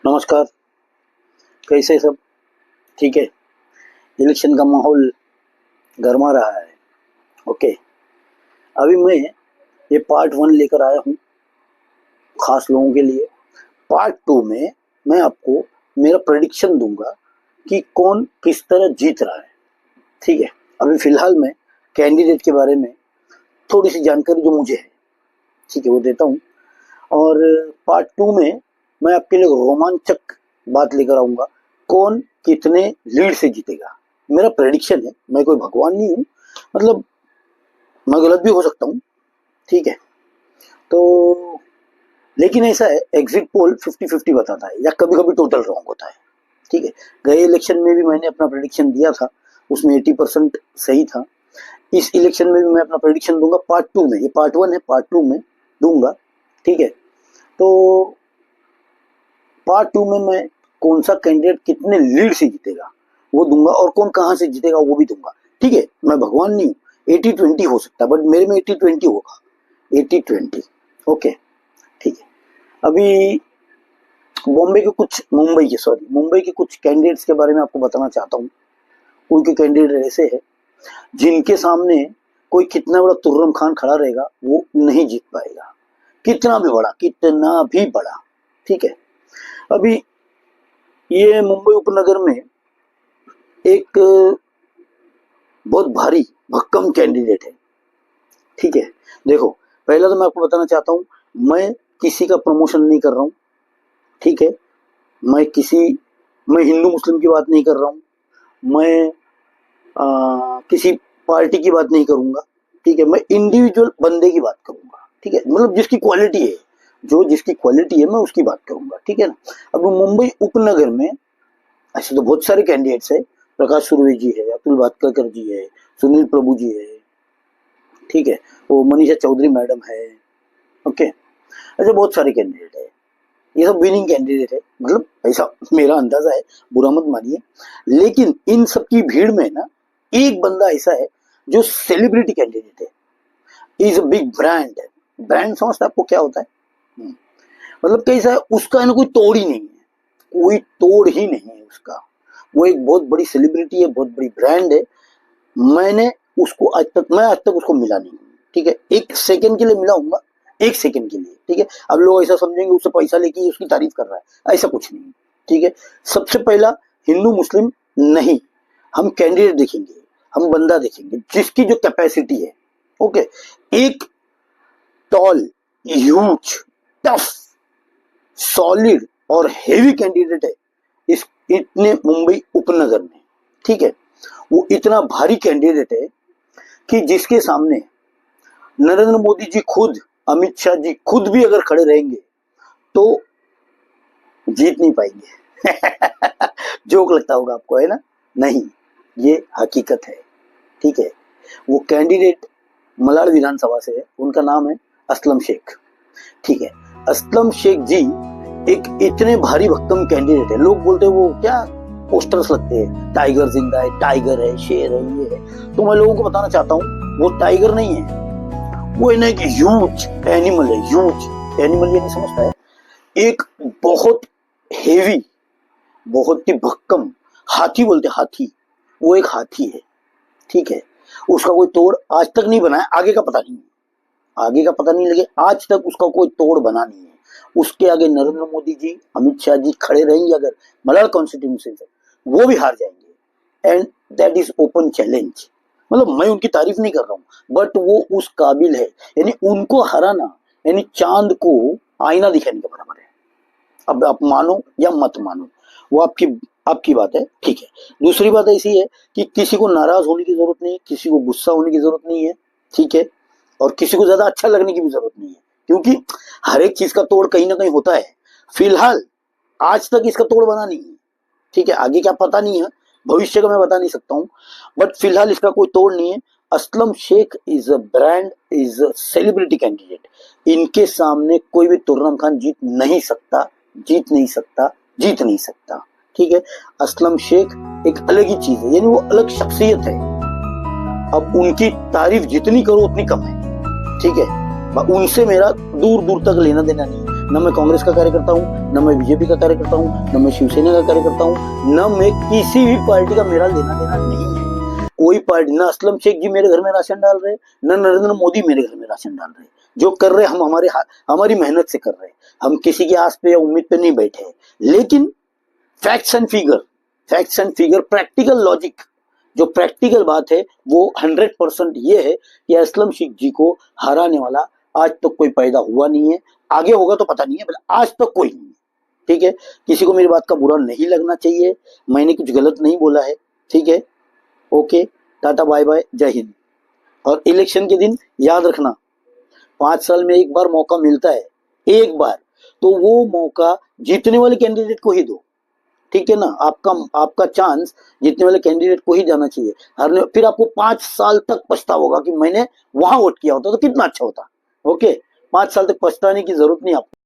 नमस्कार। कैसे सब ठीक है? इलेक्शन का माहौल गर्मा रहा है। ओके, अभी मैं ये पार्ट 1 लेकर आया हूँ खास लोगों के लिए। पार्ट 2 में मैं आपको मेरा प्रेडिक्शन दूंगा कि कौन किस तरह जीत रहा है। ठीक है, अभी फिलहाल मैं कैंडिडेट के बारे में थोड़ी सी जानकारी जो मुझे है, ठीक है, वो देता हूँ। और पार्ट 2 में मैं आपके लिए रोमांचक बात लेकर आऊंगा, कौन कितने लीड से जीतेगा। मेरा प्रेडिक्शन है, मैं कोई भगवान नहीं हूँ, मतलब मैं गलत भी हो सकता हूँ, ठीक है। तो लेकिन ऐसा है, एग्जिट पोल 50-50 बताता है या कभी कभी टोटल रॉन्ग होता है, ठीक है। गए इलेक्शन में भी मैंने अपना प्रेडिक्शन दिया था, उसमें 80% सही था। इस इलेक्शन में भी मैं अपना प्रेडिक्शन दूंगा पार्ट 2 में। ये पार्ट 1 है, पार्ट 2 में दूंगा, ठीक है। तो पार्ट 2 में मैं कौन सा कैंडिडेट कितने लीड से जीतेगा वो दूंगा, और कौन कहां से जीतेगा वो भी दूंगा, ठीक है। मैं भगवान नहीं हूँ, 80-20 हो सकता है, बट मेरे में 80-20 होगा, 80-20। ओके, ठीक है। अभी मुंबई के कुछ कैंडिडेट्स के बारे में आपको बताना चाहता हूँ। उनके कैंडिडेट ऐसे है जिनके सामने कोई कितना बड़ा तुर्रम खान खड़ा रहेगा वो नहीं जीत पाएगा, कितना भी बड़ा, ठीक है। अभी ये मुंबई उपनगर में एक बहुत भारी भक्कम कैंडिडेट है, ठीक है। देखो, पहला तो मैं आपको बताना चाहता हूँ, मैं किसी का प्रमोशन नहीं कर रहा हूँ, ठीक है। मैं हिंदू मुस्लिम की बात नहीं कर रहा हूँ, मैं किसी पार्टी की बात नहीं करूंगा, ठीक है। मैं इंडिविजुअल बंदे की बात करूंगा, ठीक है, मतलब जिसकी क्वालिटी है, जिसकी क्वालिटी है मैं उसकी बात करूंगा, ठीक है ना। अब मुंबई उपनगर में ऐसे तो बहुत सारे कैंडिडेट्स है, प्रकाश सुर्वे जी है, अतुल भातखळकर जी है, सुनील प्रभु जी है, ठीक है, वो मनीषा चौधरी मैडम है, ओके। ऐसे बहुत सारे कैंडिडेट है, ये सब विनिंग कैंडिडेट है, मतलब ऐसा मेरा अंदाजा है, बुरा मत मानिए। लेकिन इन सब की भीड़ में ना एक बंदा ऐसा है जो सेलिब्रिटी कैंडिडेट है, is a big brand. Brand समझता है आपको क्या होता है? मतलब कैसा है, उसका ना कोई तोड़ ही नहीं है, कोई तोड़ ही नहीं है उसका। वो एक बहुत बड़ी सेलिब्रिटी है, बहुत बड़ी ब्रांड है। मैं आज तक उसको मिला नहीं, ठीक है। एक सेकंड के लिए मिला हूंगा, एक सेकंड के लिए, ठीक है। अब लोग ऐसा समझेंगे उससे पैसा लेके उसकी तारीफ कर रहा है, ऐसा कुछ नहीं, ठीक है। सबसे पहला, हिंदू मुस्लिम नहीं, हम कैंडिडेट देखेंगे, हम बंदा देखेंगे जिसकी जो कैपेसिटी है, ओके। एक टॉल, ह्यूज, टफ, सॉलिड और हेवी कैंडिडेट है इस इतने मुंबई उपनगर में, ठीक है। वो इतना भारी कैंडिडेट है कि जिसके सामने नरेंद्र मोदी जी खुद, अमित शाह जी खुद भी अगर खड़े रहेंगे तो जीत नहीं पाएंगे। जोक लगता होगा आपको, है ना? नहीं, ये हकीकत है, ठीक है। वो कैंडिडेट मलाड विधानसभा से है, उनका नाम है असलम शेख, ठीक है। असलम शेख जी एक इतने भारी भक्कम कैंडिडेट है, लोग बोलते हैं वो क्या पोस्टर्स लगते हैं, टाइगर जिंदा है, टाइगर है, शेर है, ये है। तो मैं लोगों को बताना चाहता हूँ वो टाइगर नहीं है, वो है एक ह्यूज एनिमल है। ह्यूज एनिमल ये नहीं समझता है, एक बहुत हेवी, बहुत ही भक्कम हाथी बोलते, हाथी, वो एक हाथी है, ठीक है। उसका कोई तोड़ आज तक नहीं बना है, आगे का पता नहीं, लेकिन आज तक उसका कोई तोड़ बना नहीं है। उसके आगे नरेंद्र मोदी जी, अमित शाह जी खड़े रहेंगे अगर मलाड कॉन्स्टिट्यूंसी से, वो भी हार जाएंगे, and that is open challenge. मतलब मैं उनकी तारीफ नहीं कर रहा हूँ, बट वो उस काबिल है, यानी उनको हराना यानी चांद को आईना दिखाने के बराबर है। अब आप मानो या मत मानो, वो आपकी बात है, ठीक है। दूसरी बात ऐसी है कि किसी को नाराज होने की जरूरत नहीं है, किसी को गुस्सा होने की जरूरत नहीं है, ठीक है, और किसी को ज्यादा अच्छा लगने की भी जरूरत नहीं है, क्योंकि हर एक चीज का तोड़ कहीं ना कहीं होता है। फिलहाल आज तक इसका तोड़ बना नहीं है, ठीक है। आगे क्या पता नहीं है, भविष्य का मैं बता नहीं सकता हूँ, बट फिलहाल इसका कोई तोड़ नहीं है। Aslam Shaikh is a brand, is a celebrity candidate. इनके सामने कोई भी तुर्रम खान जीत नहीं सकता, ठीक है। असलम शेख एक अलग ही चीज है, यानी वो अलग शख्सियत है। अब उनकी तारीफ जितनी करो उतनी कम है, ठीक है। उनसे मेरा दूर दूर तक लेना देना नहीं है। न मैं कांग्रेस का कार्यकर्ता हूँ, न मैं बीजेपी का कार्यकर्ता हूँ, न मैं शिवसेना का कार्यकर्ता हूँ, न मैं किसी भी पार्टी का, मेरा लेना देना नहीं है। कोई पार्टी, न असलम शेख जी मेरे घर में राशन डाल रहे, न नरेंद्र मोदी मेरे घर में राशन डाल रहे। जो कर रहे हम हमारी मेहनत से कर रहे हैं, हम किसी की आस पे या उम्मीद पे नहीं बैठे हैं। लेकिन facts and figure, practical logic, जो प्रैक्टिकल बात है वो 100% ये है कि असलम शेख जी को हराने वाला आज तक कोई पैदा हुआ नहीं है, आगे होगा तो पता नहीं है, आज तक कोई नहीं है। ठीक है, किसी को मेरी बात का बुरा नहीं लगना चाहिए, मैंने कुछ गलत नहीं बोला है। ठीक है, ओके, टाटा बाय बाय, जय हिंद। और इलेक्शन के दिन याद रखना, 5 साल में एक बार मौका मिलता है, एक बार, तो वो मौका जीतने वाले कैंडिडेट को ही दो। ठीक है ना, आपका चांस जीतने वाले कैंडिडेट को ही जाना चाहिए। हरने फिर आपको 5 साल तक पछतावा होगा कि मैंने वहां वोट किया होता तो कितना अच्छा होता। ओके, 5 साल तक पछताने की जरूरत नहीं आपको।